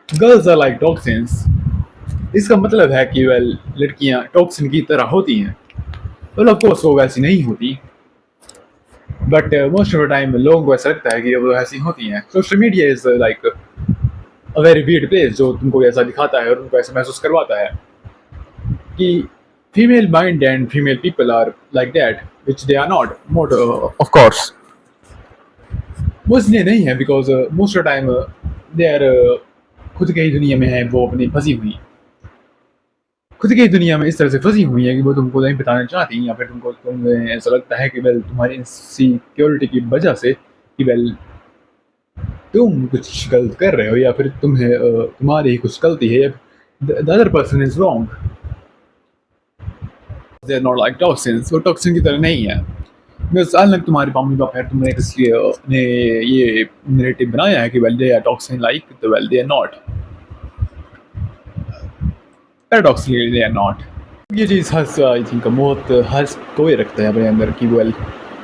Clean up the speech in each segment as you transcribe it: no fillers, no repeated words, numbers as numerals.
Girls are like toxins. इसका मतलब है कि वेल लड़कियां टॉक्सिन की तरह होती हैं। वेल ऑफ कोर्स वो वैसी नहीं होती, but most of the time लोगों को ऐसा लगता है कि वो ऐसी होती हैं। Social media is like a very weird place जो तुमको ऐसा दिखाता है और उनको ऐसा महसूस करवाता है कि female mind and female people are like that, which they are not of course. वो इसलिए नहीं है because most of time they are खुद के ही दुनिया में है, वो अपनी फंसी हुई खुद की दुनिया में इस तरह से फंसी हुई है कि वो तुमको नहीं बताना चाहती, या फिर तुम्हें ऐसा लगता है कि वेल तुम्हारी इनसिक्योरिटी की वजह से कि वेल तुम कुछ गलत कर रहे हो, या फिर तुम्हारी ही कुछ गलती है, the other person is wrong. They are not like toxins. वो टॉक्सिन की तरह नहीं है। बस अनलक तुम्हारे मम्मी पापा है, तुमने किसी ने ये नैरेटिव बनाया है कि well they are toxin like, तो well they are not. Paradoxically they are not. ये चीज़ हर आई थिंक बहुत हर कोई रखता है अपने अंदर कि वेल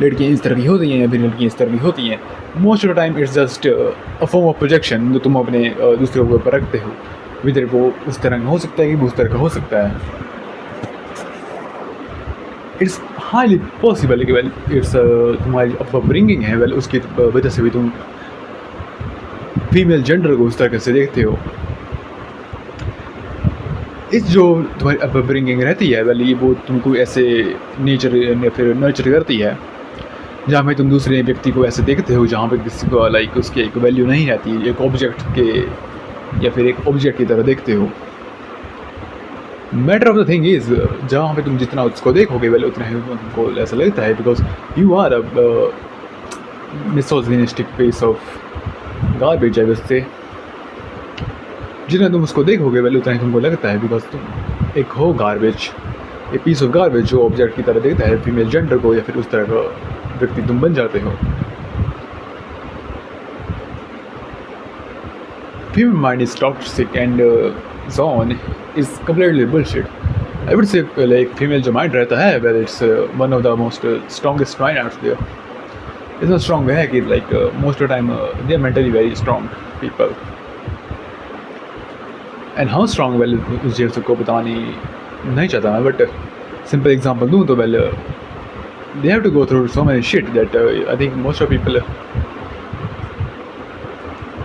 लड़कियाँ इस तरह की होती हैं या फिर लड़कियाँ इस तरह की होती हैं। Most of the time it's just a form of projection जो तुम अपने दूसरों के ऊपर रखते हो। विदर वो उस तरह का हो सकता है कि वो उस तरह का हो सकता है। इट्स हाईली पॉसिबल कि वेल इट्स तुम्हारी अपब्रिंगिंग है, वेल उसकी वजह से भी तुम फीमेल जेंडर को उस तरह से देखते हो। इस जो तुम्हारी अपब्रिंगिंग रहती है वेल ये वो तुमको ऐसे नेचर या फिर नर्चर करती है जहाँ पे तुम दूसरे व्यक्ति को ऐसे देखते हो जहाँ पे किसी को लाइक उसकी एक वैल्यू नहीं रहती, एक ऑब्जेक्ट के या फिर एक ऑब्जेक्ट की तरह देखते हो। Matter of the thing is जहाँ पे तुम जितना उसको देखोगे वेल उतना ही तुमको ऐसा लगता है because you are a misogynistic piece of garbage I would say. जितना तुम उसको देखोगे वेल उतना ही तुमको लगता है बिकॉज तुम एक हो garbage, a piece of garbage जो ऑब्जेक्ट की तरह देखता है फीमेल जेंडर को, या फिर उस तरह का व्यक्ति तुम बन जाते हो। Female mind is toxic and so on is completely bullshit. I would say like female जो mind रहता है well it's one of the most strongest mind out there. इतना strong है कि like most of the time they are mentally very strong people. And how strong well उस चीज़ को बतानी नहीं चाहता मैं, but simple example दूँ तो well they have to go through so many shit that I think most of people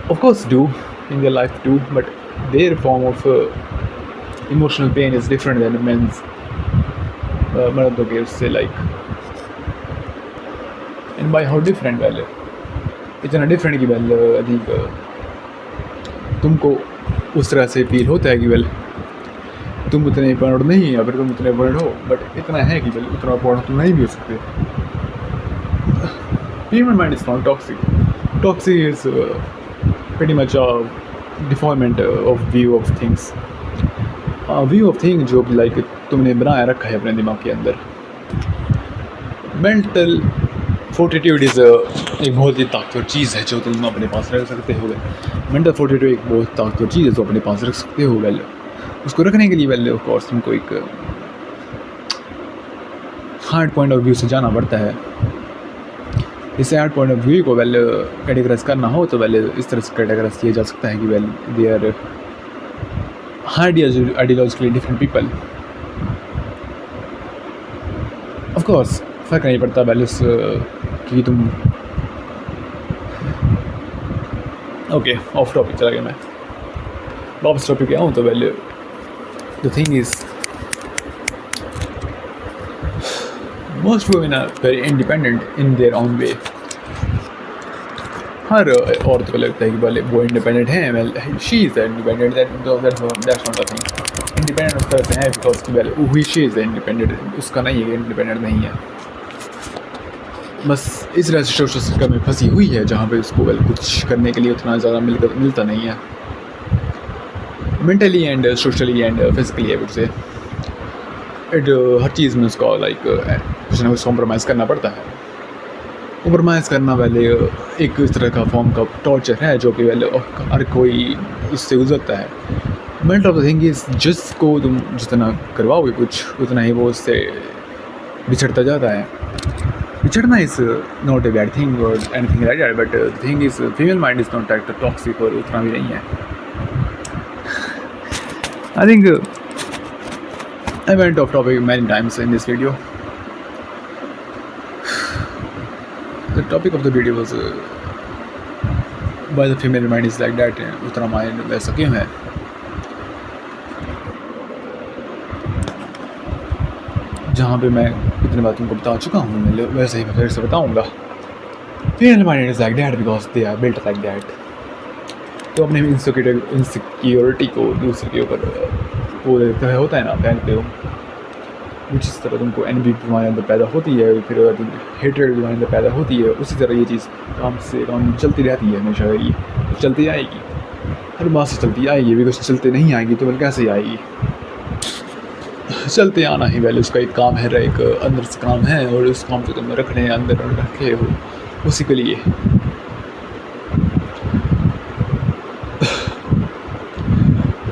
of course do in their life too, but their form of emotional pain is different than men's. मर्दों के उससे like and by how different well इतना different कि well I think तुमको उस तरह से feel होता है कि well तुम उतने पढ़ नहीं या फिर तुम उतने पढ़ हो, बट इतना है कि well उतना पढ़ तुम नहीं भी हो सकते। Human mind is not toxic. Toxic is pretty much a deformment of view of things. View of thing जो लाइक तुमने बनाया रखा है अपने दिमाग के अंदर। मेंटल फोर्टिट्यूड इज़ एक बहुत ही ताकतवर चीज़ है जो तुम अपने पास रख सकते हो। मेंटल फोर्टिट्यूड एक बहुत ताकतवर चीज़ है जो अपने पास रख सकते हो। वेल उसको रखने के लिए वेल ऑफ कोर्स तुमको एक हार्ड पॉइंट ऑफ व्यू से जाना पड़ता है। इस हार्ड पॉइंट ऑफ व्यू को वेल कैटेगराइज करना हो तो वेल इस तरह से कैटेगराइज किया जा सकता है कि well they are ideologically different people. Of course फ़र्क नहीं पड़ता वैल्यूज कि तुम ओके ऑफ टॉपिक चला गया मैं, वापस टॉपिक आऊँ तो value the thing is most women are very independent in their own way. हर औरत को लगता है कि भले वो इंडिपेंडेंट है, well she is independent, that's not a thing. Independent उस तरह से है बिकॉज कि वेल हुई शी इज़ इंडिपेंडेंट, उसका नहीं है इंडिपेंडेंट नहीं है। बस इस तरह से सोशल सर्कल में फंसी हुई है जहाँ पे उसको वेल कुछ करने के लिए उतना ज़्यादा मिलता नहीं है mentally and socially and physically. I would say it हर चीज़ में उसको लाइक कुछ ना कुछ कॉम्प्रोमाइज़ करना पड़ता है। कॉम्प्रोमाइज़ करना पहले एक इस तरह का फॉर्म का टॉर्चर है जो कि पहले हर कोई इससे गुजरता है। Mental of the thing is जिसको तुम जितना करवाओगे कुछ उतना ही वो उससे बिछड़ता जाता है। बिछड़ना is not a bad thing और anything like that, but the thing is female mind is not that toxic और उतना भी नहीं है। I think I went off topic many times in this video. The topic of the video was why the female mind is like that. उतना mind वैसा क्यों है? जहाँ पे मैं इतनी बात तुमको बता चुका हूँ, मैं वैसे ही मैं फिर से बताऊँगा. Female mind is like that because they are built like that. तो अपने इनसिक्योरिटी को दूसरे के ऊपर वो होता है ना, फेंकते हो. जिस तरह तुमको एनवी तुम्हारे अंदर पैदा होती है, फिर हेटरेड तुम्हारे अंदर पैदा होती है, उसी तरह ये चीज़ काम से काम चलती रहती है हमेशा. ये चलती आएगी, हर बात से चलती आएगी. बिकॉज चलते नहीं आएगी तो फिर कैसे आएगी? चलते आना ही पहले उसका एक काम है, एक अंदर से काम है, और उस काम को तुम रखने अंदर रखे हो उसी के लिए.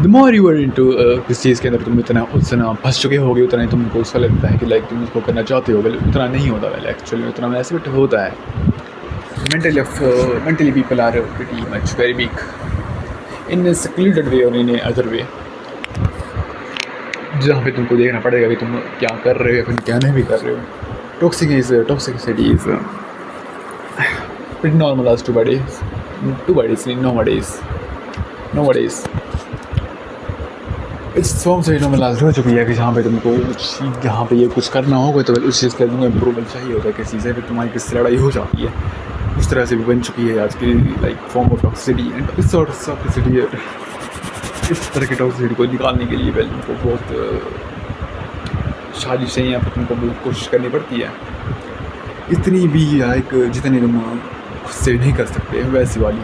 The more you are into किस चीज़ के अंदर तुम उतना फंस चुके होगे, उतना ही तुमको उसका लगता है कि लाइक तुम उसको करना चाहते हो. वेल उतना नहीं होता. वेल एक्चुअली में उतना ऐसे बट होता है. Mentally people are pretty much very weak in a secluded way or in a other way, जहाँ पे तुमको देखना पड़ेगा कि तुम क्या कर रहे हो, फिर क्या नहीं भी कर रहे हो. Toxicity is pretty normalized nowadays. इस फॉर्म से नॉर्मलाइज हो चुकी है कि जहाँ पे तुमको जहाँ पे ये कुछ करना होगा तो उस चीज़ का तुमको इम्प्रूवमेंट चाहिए होता है. किसी चीज़ से फिर तुम्हारी किससे लड़ाई हो जाती है. उस तरह से भी बन चुकी है आज की like form of toxicity. And इस सॉर्ट ऑफ टॉक्सिसिटी, इस तरह की टॉक्सिसिटी को निकालने के लिए वेल तुमको बहुत साजिशें या फिर तुमको बहुत कोशिश करनी पड़ती है. इतनी भी लाइक जितनी तुम खुद से नहीं कर सकते वैसी वाली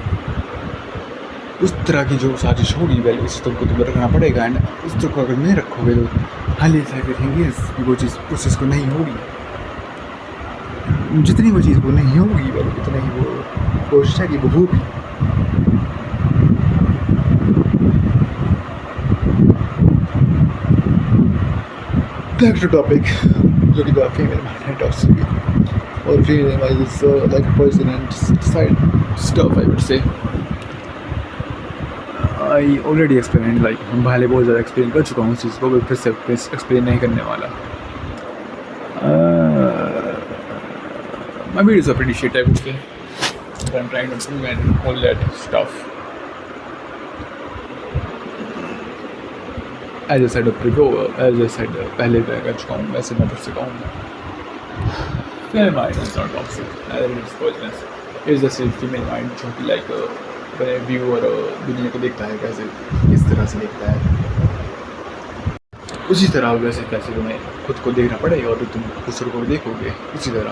उस तरह की जो साजिश होगी वेल उस तुमको तुम्हें रखना पड़ेगा. एंड उस तरह को अगर नहीं रखोगे तो हाल ही से वो चीज़ उस चीज़ को नहीं होगी. जितनी वो चीज़ वो नहीं होगी वेल उतना ही वो कोशिश है कि वो होगी. बैक टू टॉपिक, जो कि फीमेल माइंड टॉक्सिसिटी और female mind is like poison and side stuff I would say. I already explain like हम पहले बहुत ज़्यादा एक्सप्लेन कर चुका हूँ उस चीज़ को, फिर से एक्सप्लेन नहीं करने वाला. My videos are pretty shit I would say, but I'm trying to improve and all that stuff. As I said पहले मैं कर चुका हूँ, वैसे मैं फिर से कहूँगा. Female mind is not toxic, neither it is poisonous. It's just a female mind जो कि like अपने व्यू और दुनिया को देखता है कैसे, किस तरह से देखता है, उसी तरह वैसे कैसे तुम्हें खुद को देखना पड़ेगा और तुम दूसरों को देखोगे उसी तरह.